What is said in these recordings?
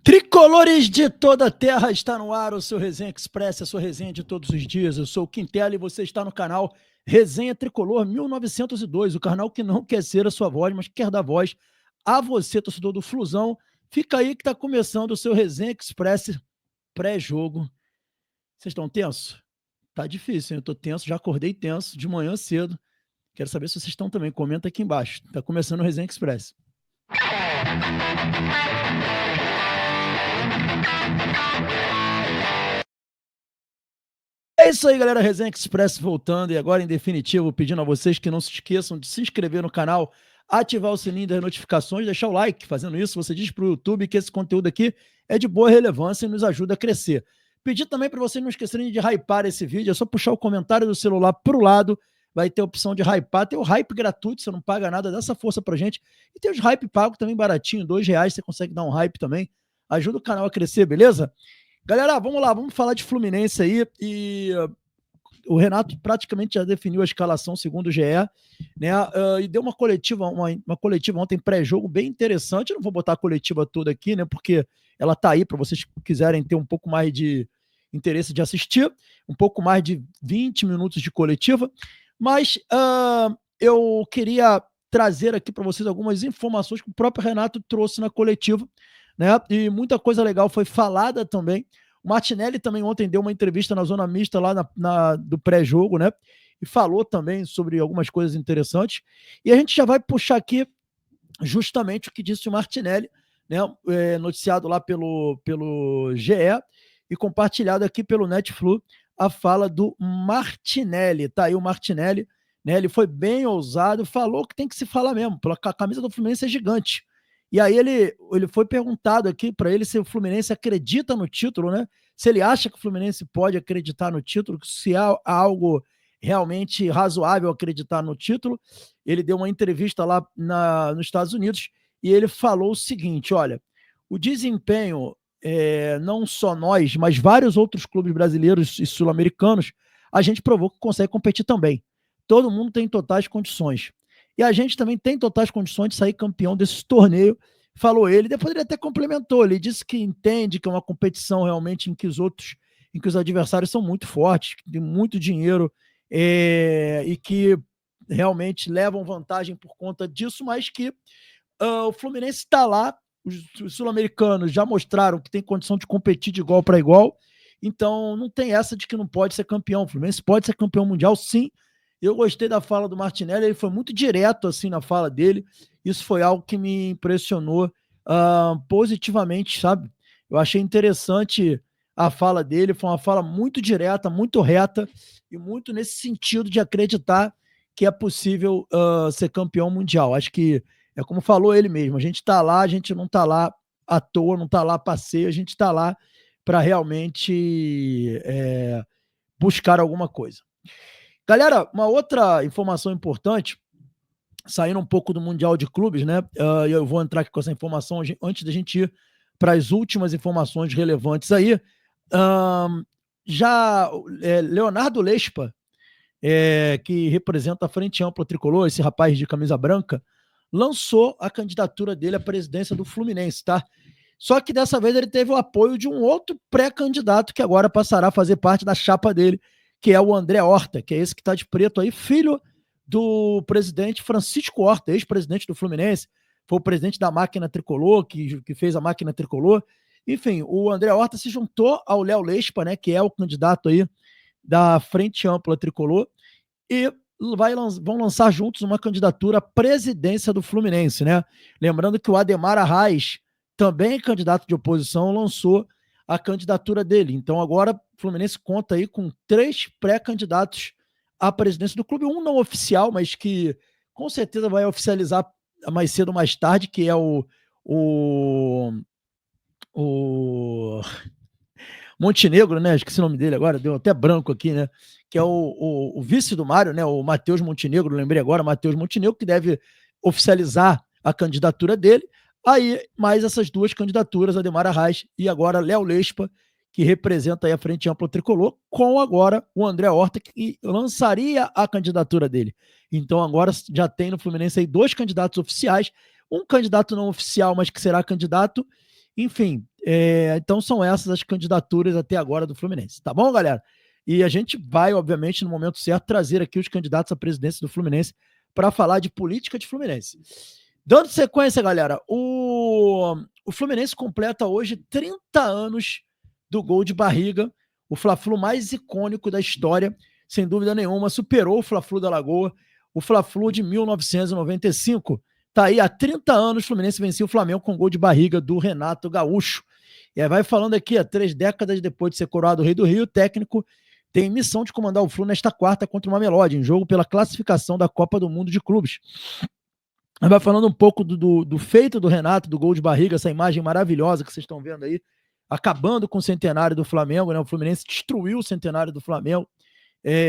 Tricolores de toda a terra, está no ar o seu Resenha Express, a sua resenha de todos os dias. Eu sou o Quintela e você está no canal Resenha Tricolor 1902, o canal que não quer ser a sua voz, mas quer dar voz a você, torcedor do Flusão. Fica aí que está começando o seu Resenha Express pré-jogo. Vocês estão tensos? Tá difícil, hein? Eu tô tenso, já acordei tenso de manhã cedo. Quero saber se vocês estão também. Comenta aqui embaixo. Tá começando o Resenha Express. É isso aí, galera. Resenha Express voltando e agora, em definitivo, pedindo a vocês que não se esqueçam de se inscrever no canal, ativar o sininho das notificações, deixar o like. Fazendo isso, você diz para o YouTube que esse conteúdo aqui é de boa relevância e nos ajuda a crescer. Pedir também para vocês não esquecerem de hypar esse vídeo. É só puxar o comentário do celular para o lado. Vai ter a opção de hypar. Tem o hype gratuito, você não paga nada, dá essa força pra gente. E tem os hype pago também baratinho, R$2, você consegue dar um hype também. Ajuda o canal a crescer, beleza? Galera, vamos lá, vamos falar de Fluminense aí. E o Renato praticamente já definiu a escalação segundo o GE, né? E deu uma coletiva ontem pré-jogo bem interessante. Eu não vou botar a coletiva toda aqui, né? Porque ela tá aí para vocês que quiserem ter um pouco mais de interesse de assistir, um pouco mais de 20 minutos de coletiva. Mas eu queria trazer aqui para vocês algumas informações que o próprio Renato trouxe na coletiva, né? E muita coisa legal foi falada também. O Martinelli também ontem deu uma entrevista na Zona Mista lá do pré-jogo, né? E falou também sobre algumas coisas interessantes. E a gente já vai puxar aqui justamente o que disse o Martinelli, né? Noticiado lá pelo GE e compartilhado aqui pelo Netflix, a fala do Martinelli. Tá aí o Martinelli, né? Ele foi bem ousado, falou que tem que se falar mesmo, a camisa do Fluminense é gigante. E aí ele foi perguntado aqui para ele se o Fluminense acredita no título, né? Se ele acha que o Fluminense pode acreditar no título, se há algo realmente razoável acreditar no título. Ele deu uma entrevista lá nos Estados Unidos e ele falou o seguinte: olha, o desempenho, não só nós, mas vários outros clubes brasileiros e sul-americanos, a gente provou que consegue competir também. Todo mundo tem totais condições. E a gente também tem totais condições de sair campeão desse torneio, falou ele. Depois ele até complementou, ele disse que entende que é uma competição realmente em que os adversários são muito fortes, que tem muito dinheiro e que realmente levam vantagem por conta disso, mas que o Fluminense está lá, os sul-americanos já mostraram que tem condição de competir de igual para igual, então não tem essa de que não pode ser campeão. O Fluminense pode ser campeão mundial, sim. Eu gostei da fala do Martinelli, ele foi muito direto assim na fala dele. Isso foi algo que me impressionou positivamente, sabe? Eu achei interessante a fala dele, foi uma fala muito direta, muito reta e muito nesse sentido de acreditar que é possível ser campeão mundial. Acho que é como falou ele mesmo, a gente está lá, a gente não está lá à toa, não está lá a passeio, a gente está lá para realmente buscar alguma coisa. Galera, uma outra informação importante, saindo um pouco do Mundial de Clubes, né? Eu vou entrar aqui com essa informação antes da gente ir para as últimas informações relevantes aí. Leonardo Lespa, que representa a Frente Ampla Tricolor, esse rapaz de camisa branca, lançou a candidatura dele à presidência do Fluminense, tá? Só que dessa vez ele teve o apoio de um outro pré-candidato que agora passará a fazer parte da chapa dele, que é o André Horta, que é esse que está de preto aí, filho do presidente Francisco Horta, ex-presidente do Fluminense, foi o presidente da máquina tricolor, que fez a máquina tricolor. Enfim, o André Horta se juntou ao Léo Lespa, né, que é o candidato aí da Frente Ampla Tricolor, e vão lançar juntos uma candidatura à presidência do Fluminense, né? Lembrando que o Ademar Arraes, também candidato de oposição, lançou a candidatura dele. Então agora o Fluminense conta aí com 3 pré-candidatos à presidência do clube, um não oficial, mas que com certeza vai oficializar mais cedo ou mais tarde, que é o Montenegro, né? Esqueci o nome dele agora, deu até branco aqui, né? Que é o vice do Mário, né? O Matheus Montenegro, lembrei agora, Matheus Montenegro, que deve oficializar a candidatura dele. Aí, mais essas 2 candidaturas, Ademar Arraes e agora Léo Lespa, que representa aí a Frente Ampla Tricolor, com agora o André Horta, que lançaria a candidatura dele. Então agora já tem no Fluminense aí 2 candidatos oficiais, um candidato não oficial, mas que será candidato, Enfim, então são essas as candidaturas até agora do Fluminense. Tá bom, galera? E a gente vai, obviamente, no momento certo, trazer aqui os candidatos à presidência do Fluminense para falar de política de Fluminense. Dando sequência, galera, o Fluminense completa hoje 30 anos do gol de barriga, o Fla-Flu mais icônico da história, sem dúvida nenhuma, superou o Fla-Flu da Lagoa, o Fla-Flu de 1995. Tá aí, há 30 anos, o Fluminense venceu o Flamengo com gol de barriga do Renato Gaúcho. E aí vai falando aqui, 3 décadas depois de ser coroado o Rei do Rio, o técnico tem missão de comandar o Flu nesta quarta contra o Mamelodi, em jogo pela classificação da Copa do Mundo de Clubes. Vai falando um pouco do feito do Renato, do gol de barriga, essa imagem maravilhosa que vocês estão vendo aí, acabando com o centenário do Flamengo, né? O Fluminense destruiu o centenário do Flamengo.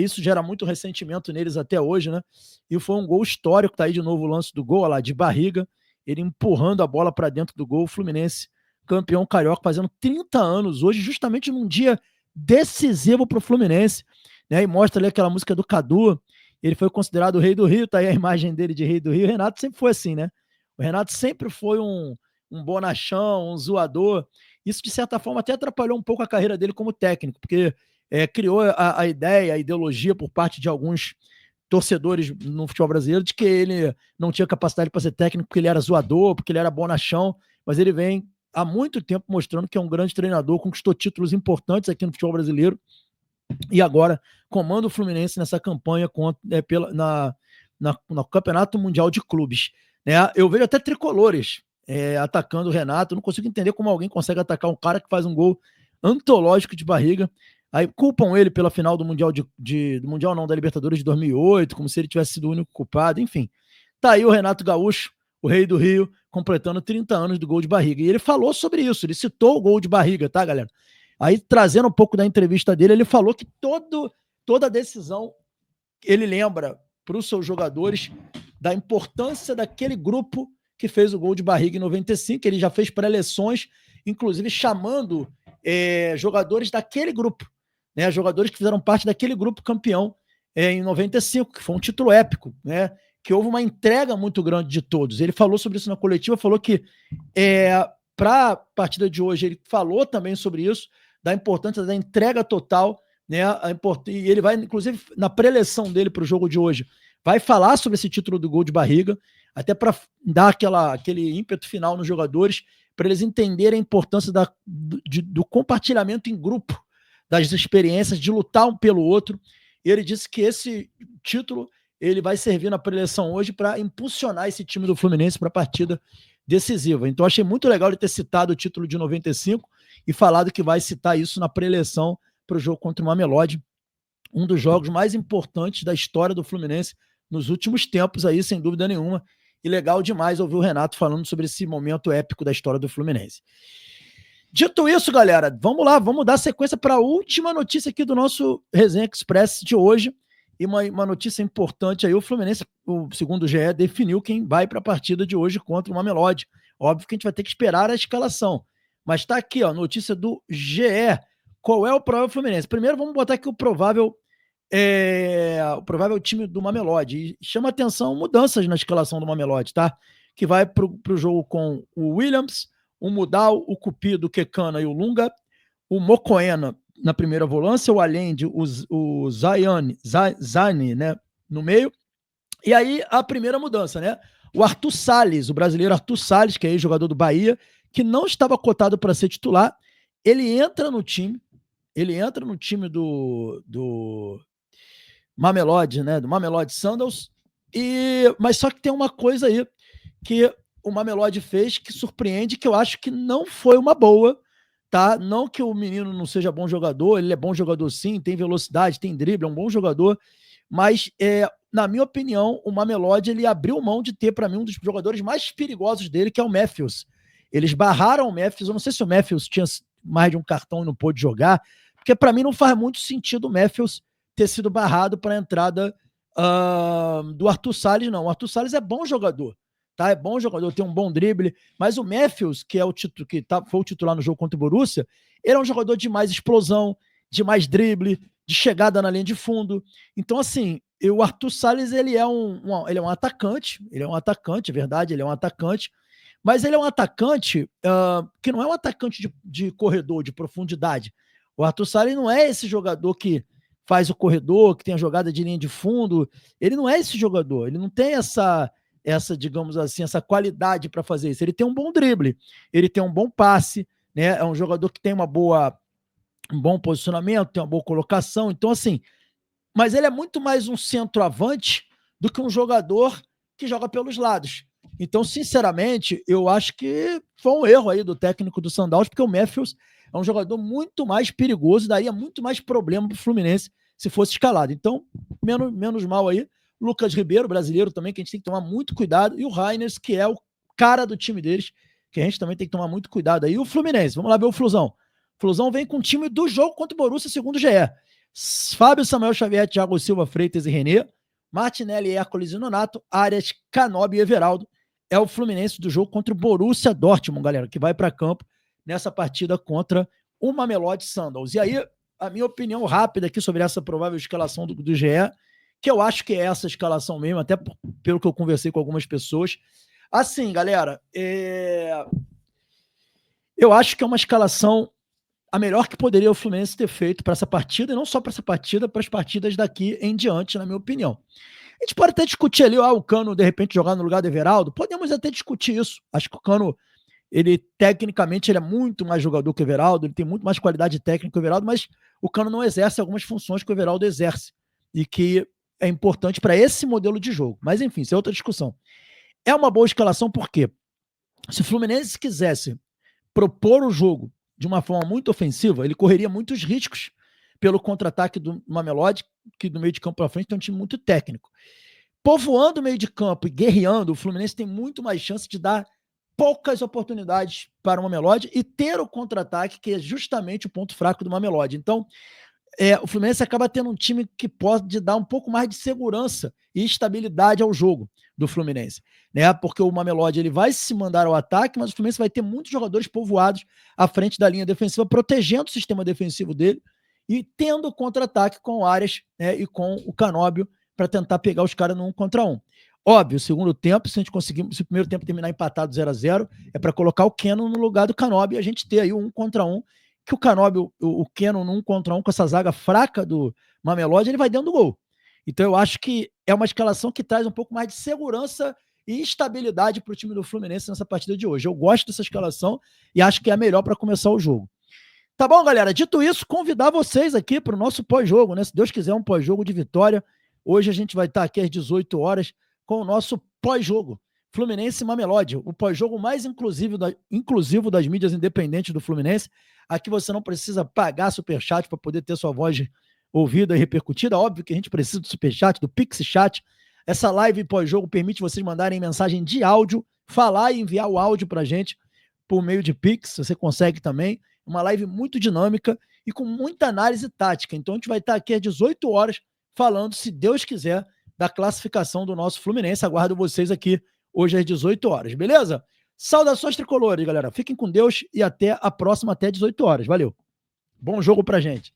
Isso gera muito ressentimento neles até hoje, né? E foi um gol histórico, tá aí de novo o lance do gol, olha lá, de barriga, ele empurrando a bola para dentro do gol, o Fluminense campeão carioca, fazendo 30 anos hoje, justamente num dia decisivo para o Fluminense, né? E mostra ali aquela música do Cadu, ele foi considerado o Rei do Rio, tá aí a imagem dele de Rei do Rio. O Renato sempre foi assim, né? O Renato sempre foi um bonachão, um zoador. Isso, de certa forma, até atrapalhou um pouco a carreira dele como técnico, porque criou a ideia, a ideologia por parte de alguns torcedores no futebol brasileiro de que ele não tinha capacidade para ser técnico porque ele era zoador, porque ele era bonachão, mas ele vem há muito tempo mostrando que é um grande treinador, conquistou títulos importantes aqui no futebol brasileiro e agora comanda o Fluminense nessa campanha no Campeonato Mundial de Clubes. Né? Eu vejo até tricolores atacando o Renato. Eu não consigo entender como alguém consegue atacar um cara que faz um gol antológico de barriga. Aí culpam ele pela final do Mundial do Mundial não, da Libertadores de 2008, como se ele tivesse sido o único culpado. Enfim, tá aí o Renato Gaúcho, o Rei do Rio, completando 30 anos do gol de barriga. E ele falou sobre isso, ele citou o gol de barriga, tá, galera? Aí, trazendo um pouco da entrevista dele, ele falou que toda decisão ele lembra para os seus jogadores da importância daquele grupo que fez o gol de barriga em 95. Ele já fez pré-eleções, inclusive chamando jogadores daquele grupo, né? Jogadores que fizeram parte daquele grupo campeão em 95, que foi um título épico, né? Que houve uma entrega muito grande de todos. Ele falou sobre isso na coletiva, falou que para a partida de hoje, ele falou também sobre isso, da importância da entrega total, né? E ele vai, inclusive, na pré-eleção dele para o jogo de hoje, vai falar sobre esse título do gol de barriga, até para dar aquele ímpeto final nos jogadores, para eles entenderem a importância do compartilhamento em grupo, das experiências, de lutar um pelo outro. E ele disse que esse título ele vai servir na pré-eleção hoje para impulsionar esse time do Fluminense para a partida decisiva. Então, achei muito legal ele ter citado o título de 95 e falado que vai citar isso na pré-eleição para o jogo contra o Mamelodi, um dos jogos mais importantes da história do Fluminense nos últimos tempos aí, sem dúvida nenhuma. E legal demais ouvir o Renato falando sobre esse momento épico da história do Fluminense. Dito isso, galera, vamos lá, vamos dar sequência para a última notícia aqui do nosso Resenha Express de hoje. E uma notícia importante aí, o Fluminense, segundo o GE, definiu quem vai para a partida de hoje contra o Mamelodi. Óbvio que a gente vai ter que esperar a escalação. Mas está aqui, ó, notícia do GE. Qual é o provável Fluminense? Primeiro vamos botar aqui o provável time do Mamelodi. E chama atenção mudanças na escalação do Mamelodi, tá? Que vai para o jogo com o Williams, o Mudal, o Cupido, o Quecana e o Lunga, o Mocoena na primeira volância, o Allende, o Zani, né, no meio. E aí a primeira mudança, né? O Arthur Salles, o brasileiro Arthur Salles, que é jogador do Bahia, que não estava cotado para ser titular, ele entra no time do Mamelodi, né? Do Mamelodi Sundowns. Mas só que tem uma coisa aí que o Mamelodi fez que surpreende, que eu acho que não foi uma boa, tá? Não que o menino não seja bom jogador, ele é bom jogador sim, tem velocidade, tem drible, é um bom jogador, mas na minha opinião, o Mamelodi ele abriu mão de ter para mim um dos jogadores mais perigosos dele, que é o Matthews. Eles barraram o Matthews, eu não sei se o Matthews tinha mais de um cartão e não pôde jogar, porque para mim não faz muito sentido o Matthews ter sido barrado para a entrada do Arthur Salles, não. O Arthur Salles é bom jogador, tá? É bom jogador, tem um bom drible, mas o Matthews, que é foi o titular no jogo contra o Borussia, ele é um jogador de mais explosão, de mais drible, de chegada na linha de fundo. Então, assim, o Arthur Salles, ele é um atacante, é verdade, ele é um atacante, Mas ele é um atacante que não é um atacante de corredor, de profundidade. O Arthur Salles não é esse jogador que faz o corredor, que tem a jogada de linha de fundo. Ele não é esse jogador. Ele não tem essa digamos assim, essa qualidade para fazer isso. Ele tem um bom drible, ele tem um bom passe, né? É um jogador que tem um bom posicionamento, tem uma boa colocação. Então, assim, mas ele é muito mais um centroavante do que um jogador que joga pelos lados. Então, sinceramente, eu acho que foi um erro aí do técnico do Sundowns, porque o Matthews é um jogador muito mais perigoso, daria muito mais problema para o Fluminense se fosse escalado. Então, menos mal aí. Lucas Ribeiro, brasileiro também, que a gente tem que tomar muito cuidado, e o Reiners, que é o cara do time deles, que a gente também tem que tomar muito cuidado aí. E o Fluminense, vamos lá ver o Flusão. O Flusão vem com o time do jogo contra o Borussia, segundo o GE. Fábio, Samuel Xavier, Thiago Silva, Freitas e Renê, Martinelli, Hércules e Nonato, Arias, Canóbio e Everaldo. É o Fluminense do jogo contra o Borussia Dortmund, galera, que vai para campo nessa partida contra o Mamelodi Sundowns. E aí, a minha opinião rápida aqui sobre essa provável escalação do GE, que eu acho que é essa escalação mesmo, até pelo que eu conversei com algumas pessoas. Assim, galera, eu acho que é uma escalação a melhor que poderia o Fluminense ter feito para essa partida, e não só para essa partida, para as partidas daqui em diante, na minha opinião. A gente pode até discutir ali, o Cano, de repente, jogar no lugar do Everaldo. Podemos até discutir isso. Acho que o Cano, tecnicamente, ele é muito mais jogador que o Everaldo, ele tem muito mais qualidade técnica que o Everaldo, mas o Cano não exerce algumas funções que o Everaldo exerce, e que é importante para esse modelo de jogo. Mas, enfim, isso é outra discussão. É uma boa escalação, por quê? Se o Fluminense quisesse propor o jogo de uma forma muito ofensiva, ele correria muitos riscos pelo contra-ataque do Mamelodi, que do meio de campo para frente tem um time muito técnico. Povoando o meio de campo e guerreando, o Fluminense tem muito mais chance de dar poucas oportunidades para o Mamelodi e ter o contra-ataque, que é justamente o ponto fraco do Mamelodi. Então, o Fluminense acaba tendo um time que pode dar um pouco mais de segurança e estabilidade ao jogo do Fluminense, né? Porque o Mamelodi ele vai se mandar ao ataque, mas o Fluminense vai ter muitos jogadores povoados à frente da linha defensiva, protegendo o sistema defensivo dele e tendo o contra-ataque com o Arias, né, e com o Canóbio para tentar pegar os caras no 1 contra 1. Óbvio, o segundo tempo, se a gente conseguir, se o primeiro tempo terminar empatado 0-0, é para colocar o Keno no lugar do Canóbio e a gente ter aí o 1 contra 1, que o Canóbio, o Keno no 1 contra 1 com essa zaga fraca do Mamelodi, ele vai dentro do gol. Então eu acho que é uma escalação que traz um pouco mais de segurança e estabilidade para o time do Fluminense nessa partida de hoje. Eu gosto dessa escalação e acho que é a melhor para começar o jogo. Tá bom, galera? Dito isso, convidar vocês aqui para o nosso pós-jogo, né? Se Deus quiser, um pós-jogo de vitória. Hoje a gente vai estar aqui às 18 horas com o nosso pós-jogo. Fluminense e Mamelodi, o pós-jogo mais inclusivo das mídias independentes do Fluminense. Aqui você não precisa pagar superchat para poder ter sua voz ouvida e repercutida. Óbvio que a gente precisa do superchat, do PixChat. Essa live pós-jogo permite vocês mandarem mensagem de áudio, falar e enviar o áudio para a gente por meio de Pix. Você consegue também. Uma live muito dinâmica e com muita análise tática. Então a gente vai estar aqui às 18 horas falando, se Deus quiser, da classificação do nosso Fluminense. Aguardo vocês aqui hoje às 18 horas, beleza? Saudações tricolores, galera. Fiquem com Deus e até a próxima, até 18 horas. Valeu. Bom jogo pra gente.